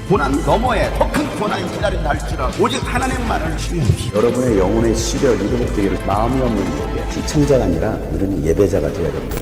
고난 너머에 더 큰 고난이 기다린다 할지라도 오직 하나님만을 신뢰하십시오. 여러분의 영혼의 시력이 회복되기를 마음이 없는 이에게 시청자가 아니라 우리는 예배자가 되어야 됩니다.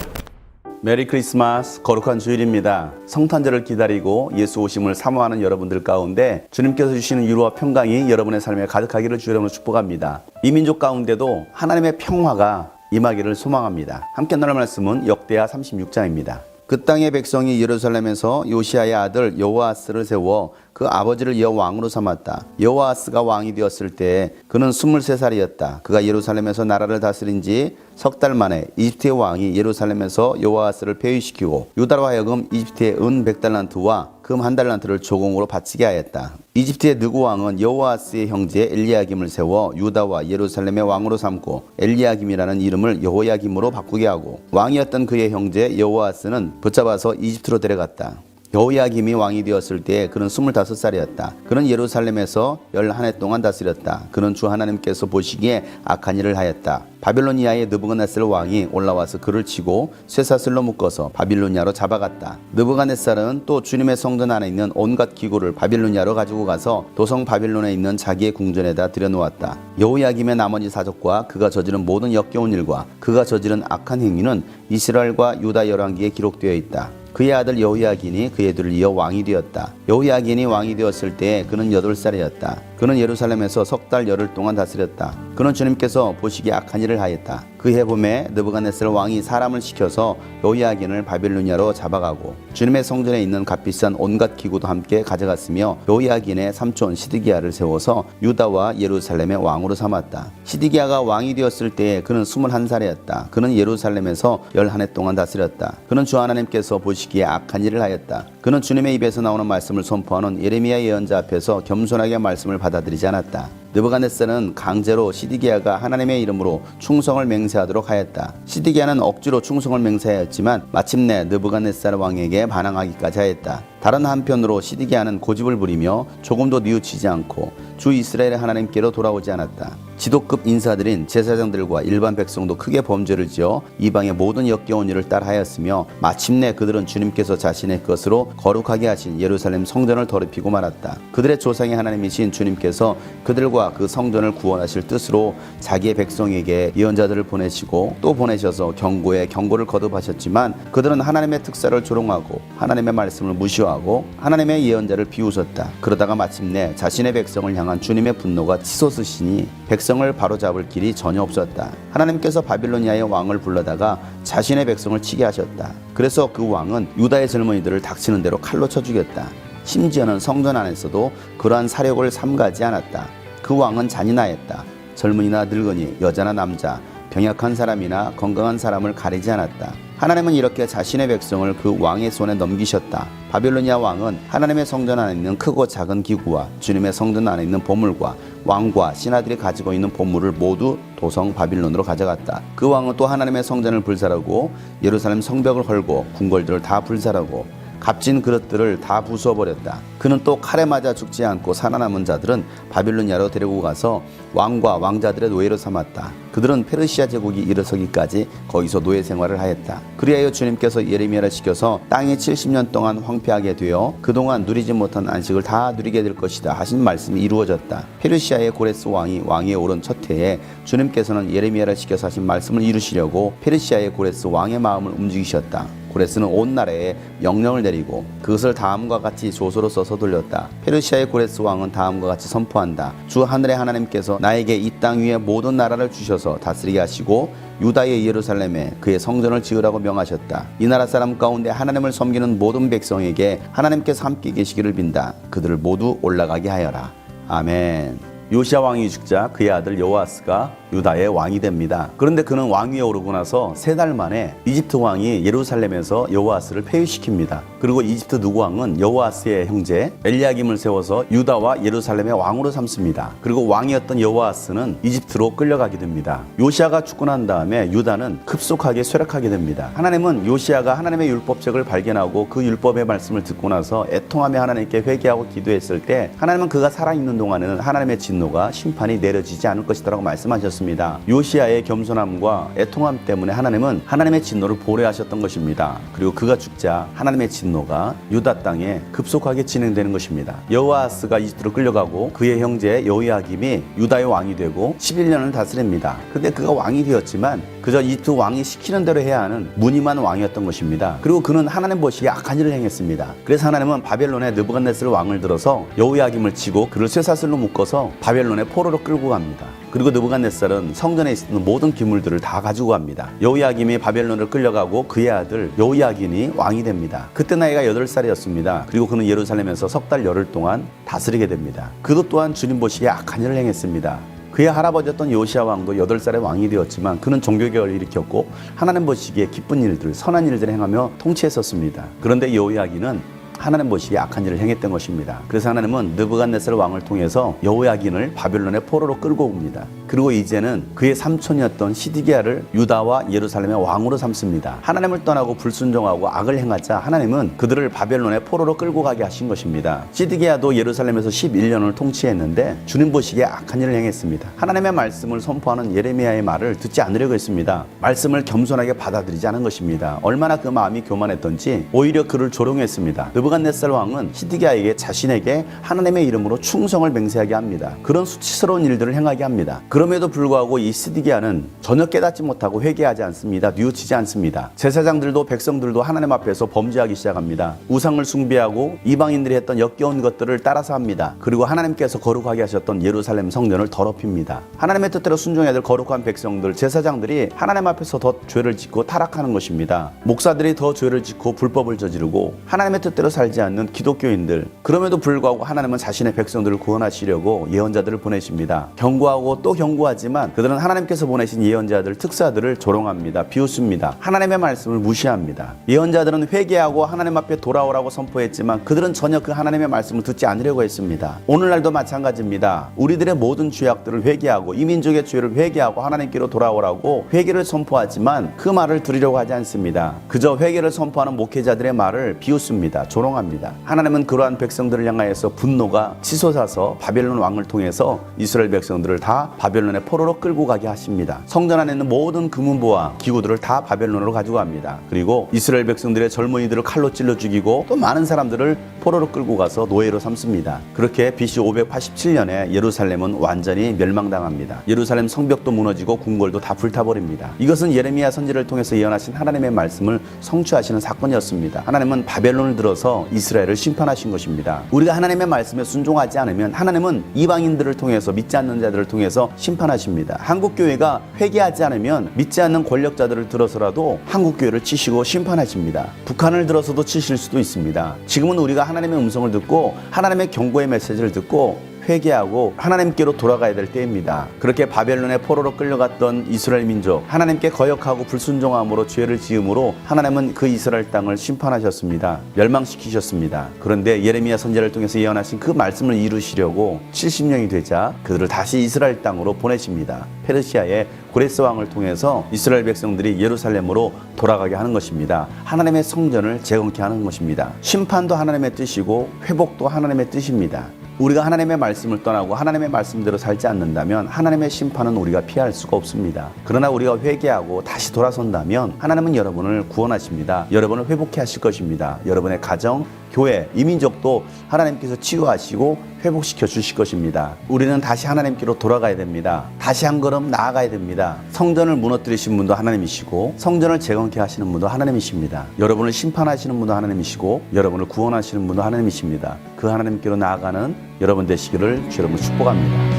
메리 크리스마스, 거룩한 주일입니다. 성탄절을 기다리고 예수 오심을 사모하는 여러분들 가운데 주님께서 주시는 위로와 평강이 여러분의 삶에 가득하기를 주 여러분을 축복합니다. 이 민족 가운데도 하나님의 평화가 임하기를 소망합니다. 함께 나눌 말씀은 역대하 36장입니다. 그 땅의 백성이 예루살렘에서 요시아의 아들 여호아스를 세워 그 아버지를 이어 왕으로 삼았다. 여호아스가 왕이 되었을 때 그는 23살이었다. 그가 예루살렘에서 나라를 다스린 지 석 달 만에 이집트의 왕이 예루살렘에서 여호아스를 폐위시키고 유다로 하여금 이집트의 은 100달란트와 금 1달란트를 조공으로 바치게 하였다. 이집트의 느고 왕은 여호아스의 형제 엘리야김을 세워 유다와 예루살렘의 왕으로 삼고 엘리야김이라는 이름을 여호야김으로 바꾸게 하고 왕이었던 그의 형제 여호아스는 붙잡아서 이집트로 데려갔다. 여호야김이 왕이 되었을 때 그는 25살이었다. 그는 예루살렘에서 11해 동안 다스렸다. 그는 주 하나님께서 보시기에 악한 일을 하였다. 바빌로니아의 느부갓네살 왕이 올라와서 그를 치고 쇠사슬로 묶어서 바빌로니아로 잡아갔다. 느부갓네살은 또 주님의 성전 안에 있는 온갖 기구를 바빌로니아로 가지고 가서 도성 바빌론에 있는 자기의 궁전에다 들여놓았다. 여호야김의 나머지 사적과 그가 저지른 모든 역겨운 일과 그가 저지른 악한 행위는 이스라엘과 유다 열왕기에 기록되어 있다. 그의 아들 여호야긴이 그의 뒤를 이어 왕이 되었다. 여호야긴이 왕이 되었을 때 그는 8살이었다. 그는 예루살렘에서 석 달 열흘 동안 다스렸다. 그는 주님께서 보시기에 악한 일을 하였다. 그 해봄에 느부갓네살 왕이 사람을 시켜서 여호야긴을 바빌로니아로 잡아가고 주님의 성전에 있는 값비싼 온갖 기구도 함께 가져갔으며 여호야긴의 삼촌 시드기야를 세워서 유다와 예루살렘의 왕으로 삼았다. 시드기야가 왕이 되었을 때 그는 21살이었다. 그는 예루살렘에서 11해 동안 다스렸다. 그는 주 하나님께서 보시기에 악한 일을 하였다. 그는 주님의 입에서 나오는 말씀을 선포하는 예레미야 예언자 앞에서 겸손하게 말씀을 받아들이지 않았다. 느부갓네살은 강제로 시드기야가 하나님의 이름으로 충성을 맹세하도록 하였다. 시드기야는 억지로 충성을 맹세하였지만 마침내 느부갓네살 왕에게 반항하기까지 하였다. 다른 한편으로 시드기야는 고집을 부리며 조금도 뉘우치지 않고 주 이스라엘의 하나님께로 돌아오지 않았다. 지도급 인사들인 제사장들과 일반 백성도 크게 범죄를 지어 이방의 모든 역겨운 일을 따라하였으며 마침내 그들은 주님께서 자신의 것으로 거룩하게 하신 예루살렘 성전을 더럽히고 말았다. 그들의 조상의 하나님이신 주님께서 그들과 그 성전을 구원하실 뜻으로 자기의 백성에게 예언자들을 보내시고 또 보내셔서 경고에 경고를 거듭하셨지만 그들은 하나님의 특사를 조롱하고 하나님의 말씀을 무시하고 하나님의 예언자를 비웃었다. 그러다가 마침내 자신의 백성을 향한 주님의 분노가 치솟으시니 백성을 바로잡을 길이 전혀 없었다. 하나님께서 바빌로니아의 왕을 불러다가 자신의 백성을 치게 하셨다. 그래서 그 왕은 유다의 젊은이들을 닥치는 대로 칼로 쳐 죽였다. 심지어는 성전 안에서도 그러한 사력을 삼가지 않았다. 그 왕은 잔인하였다. 젊은이나 늙은이, 여자나 남자, 병약한 사람이나 건강한 사람을 가리지 않았다. 하나님은 이렇게 자신의 백성을 그 왕의 손에 넘기셨다. 바빌로니아 왕은 하나님의 성전 안에 있는 크고 작은 기구와 주님의 성전 안에 있는 보물과 왕과 신하들이 가지고 있는 보물을 모두 도성 바빌론으로 가져갔다. 그 왕은 또 하나님의 성전을 불살하고 예루살렘 성벽을 헐고 궁궐들을 다 불살하고 값진 그릇들을 다 부숴버렸다. 그는 또 칼에 맞아 죽지 않고 살아남은 자들은 바빌로니아로 데리고 가서 왕과 왕자들의 노예로 삼았다. 그들은 페르시아 제국이 일어서기까지 거기서 노예 생활을 하였다. 그리하여 주님께서 예레미야를 시켜서 땅이 70년 동안 황폐하게 되어 그동안 누리지 못한 안식을 다 누리게 될 것이다 하신 말씀이 이루어졌다. 페르시아의 고레스 왕이 왕위에 오른 첫 해에 주님께서는 예레미야를 시켜서 하신 말씀을 이루시려고 페르시아의 고레스 왕의 마음을 움직이셨다. 고레스는 온 나라에 명령을 내리고 그것을 다음과 같이 조서로 써서 돌렸다. 페르시아의 고레스 왕은 다음과 같이 선포한다. 주 하늘의 하나님께서 나에게 이 땅 위에 모든 나라를 주셔서 다스리게 하시고 유다의 예루살렘에 그의 성전을 지으라고 명하셨다. 이 나라 사람 가운데 하나님을 섬기는 모든 백성에게 하나님께서 함께 계시기를 빈다. 그들을 모두 올라가게 하여라. 아멘. 요시아 왕이 죽자 그의 아들 여호아스가 유다의 왕이 됩니다. 그런데 그는 왕위에 오르고 나서 3달 만에 이집트 왕이 예루살렘에서 여호아스를 폐위시킵니다. 그리고 이집트 누고 왕은 여호아스의 형제 엘리야김을 세워서 유다와 예루살렘의 왕으로 삼습니다. 그리고 왕이었던 여호아스는 이집트로 끌려가게 됩니다. 요시아가 죽고 난 다음에 유다는 급속하게 쇠락하게 됩니다. 하나님은 요시아가 하나님의 율법책을 발견하고 그 율법의 말씀을 듣고 나서 애통하며 하나님께 회개하고 기도했을 때 하나님은 그가 살아있는 동안에는 하나님의 진노를 진노가 심판이 내려지지 않을 것이라고 말씀하셨습니다. 요시야의 겸손함과 애통함 때문에 하나님은 하나님의 진노를 보내하셨던 것입니다. 그리고 그가 죽자 하나님의 진노가 유다 땅에 급속하게 진행되는 것입니다. 여호아하스가 이집트로 끌려가고 그의 형제 여호야김이 유다의 왕이 되고 11년을 다스립니다. 그런데 그가 왕이 되었지만 그저 이집트 왕이 시키는 대로 해야 하는 무늬만 왕이었던 것입니다. 그리고 그는 하나님 보시기에 악한 일을 행했습니다. 그래서 하나님은 바벨론의 느부갓네살 왕을 들어서 여호야김을 치고 그를 쇠사슬로 묶어서 바벨론의 포로로 끌고 갑니다. 그리고 느부갓네살은 성전에 있었던 모든 기물들을 다 가지고 갑니다. 여호야김이 바벨론을 끌려가고 그의 아들 여호야긴이 왕이 됩니다. 그때 나이가 8살이었습니다. 그리고 그는 예루살렘에서 석 달 열흘 동안 다스리게 됩니다. 그도 또한 주님 보시기에 악한 일을 행했습니다. 그의 할아버지였던 요시야 왕도 8살에 왕이 되었지만 그는 종교개혁을 일으켰고 하나님 보시기에 기쁜 일들, 선한 일들을 행하며 통치했었습니다. 그런데 여호야긴은 하나님 보시기에 악한 일을 행했던 것입니다. 그래서 하나님은 느부갓네살 왕을 통해서 여호야긴을 바벨론의 포로로 끌고 옵니다. 그리고 이제는 그의 삼촌이었던 시드기야를 유다와 예루살렘의 왕으로 삼습니다. 하나님을 떠나고 불순종하고 악을 행하자 하나님은 그들을 바벨론의 포로로 끌고 가게 하신 것입니다. 시드기야도 예루살렘에서 11년을 통치했는데 주님 보시기에 악한 일을 행했습니다. 하나님의 말씀을 선포하는 예레미야의 말을 듣지 않으려고 했습니다. 말씀을 겸손하게 받아들이지 않은 것입니다. 얼마나 그 마음이 교만했던지 오히려 그를 조롱했습니다. 느부갓네살 왕은 시드기야에게 자신에게 하나님의 이름으로 충성을 맹세하게 합니다. 그런 수치스러운 일들을 행하게 합니다. 그럼에도 불구하고 이 시드기야는 전혀 깨닫지 못하고 회개하지 않습니다. 뉘우치지 않습니다. 제사장들도 백성들도 하나님 앞에서 범죄하기 시작합니다. 우상을 숭배하고 이방인들이 했던 역겨운 것들을 따라서 합니다. 그리고 하나님께서 거룩하게 하셨던 예루살렘 성전을 더럽힙니다. 하나님의 뜻대로 순종해야 될 거룩한 백성들, 제사장들이 하나님 앞에서 더 죄를 짓고 타락하는 것입니다. 목사들이 더 죄를 짓고 불법을 저지르고 하나님의 뜻대로 살지 않는 기독교인들, 그럼에도 불구하고 하나님은 자신의 백성들을 구원하시려고 예언자들을 보내십니다. 경고하고 또 경고하지만 그들은 하나님께서 보내신 예언자들, 특사들을 조롱합니다. 비웃습니다. 하나님의 말씀을 무시합니다. 예언자들은 회개하고 하나님 앞에 돌아오라고 선포했지만 그들은 전혀 그 하나님의 말씀을 듣지 않으려고 했습니다. 오늘날도 마찬가지입니다. 우리들의 모든 죄악들을 회개하고 이 민족의 죄를 회개하고 하나님께로 돌아오라고 회개를 선포하지만 그 말을 들으려고 하지 않습니다. 그저 회개를 선포하는 목회자들의 말을 비웃습니다. 조롱합니다. 하나님은 그러한 백성들을 향하여서 분노가 치솟아서 바벨론 왕을 통해서 이스라엘 백성들을 다 바벨론의 포로로 끌고 가게 하십니다. 성전 안에 있는 모든 금은보와 기구들을 다 바벨론으로 가지고 갑니다. 그리고 이스라엘 백성들의 젊은이들을 칼로 찔러 죽이고 또 많은 사람들을 포로로 끌고 가서 노예로 삼습니다. 그렇게 BC 587년에 예루살렘은 완전히 멸망당합니다. 예루살렘 성벽도 무너지고 궁궐도 다 불타버립니다. 이것은 예레미야 선지를 통해서 예언하신 하나님의 말씀을 성취하시는 사건이었습니다. 하나님은 바벨론을 들어서 이스라엘을 심판하신 것입니다. 우리가 하나님의 말씀에 순종하지 않으면 하나님은 이방인들을 통해서, 믿지 않는 자들을 통해서 심판하십니다. 한국교회가 회개하지 않으면 믿지 않는 권력자들을 들어서라도 한국교회를 치시고 심판하십니다. 북한을 들어서도 치실 수도 있습니다. 지금은 우리가 하나님의 음성을 듣고 하나님의 경고의 메시지를 듣고 회개하고 하나님께로 돌아가야 될 때입니다. 그렇게 바벨론의 포로로 끌려갔던 이스라엘 민족, 하나님께 거역하고 불순종함으로 죄를 지음으로 하나님은 그 이스라엘 땅을 심판하셨습니다. 멸망시키셨습니다. 그런데 예레미야 선지자를 통해서 예언하신 그 말씀을 이루시려고 70년이 되자 그들을 다시 이스라엘 땅으로 보내십니다. 페르시아의 고레스 왕을 통해서 이스라엘 백성들이 예루살렘으로 돌아가게 하는 것입니다. 하나님의 성전을 재건케 하는 것입니다. 심판도 하나님의 뜻이고 회복도 하나님의 뜻입니다. 우리가 하나님의 말씀을 떠나고 하나님의 말씀대로 살지 않는다면 하나님의 심판은 우리가 피할 수가 없습니다. 그러나 우리가 회개하고 다시 돌아선다면 하나님은 여러분을 구원하십니다. 여러분을 회복해 하실 것입니다. 여러분의 가정, 교회, 이민족도 하나님께서 치유하시고 회복시켜 주실 것입니다. 우리는 다시 하나님께로 돌아가야 됩니다. 다시 한 걸음 나아가야 됩니다. 성전을 무너뜨리신 분도 하나님이시고 성전을 재건케 하시는 분도 하나님이십니다. 여러분을 심판하시는 분도 하나님이시고 여러분을 구원하시는 분도 하나님이십니다. 그 하나님께로 나아가는 여러분 되시기를 주 여러분 축복합니다.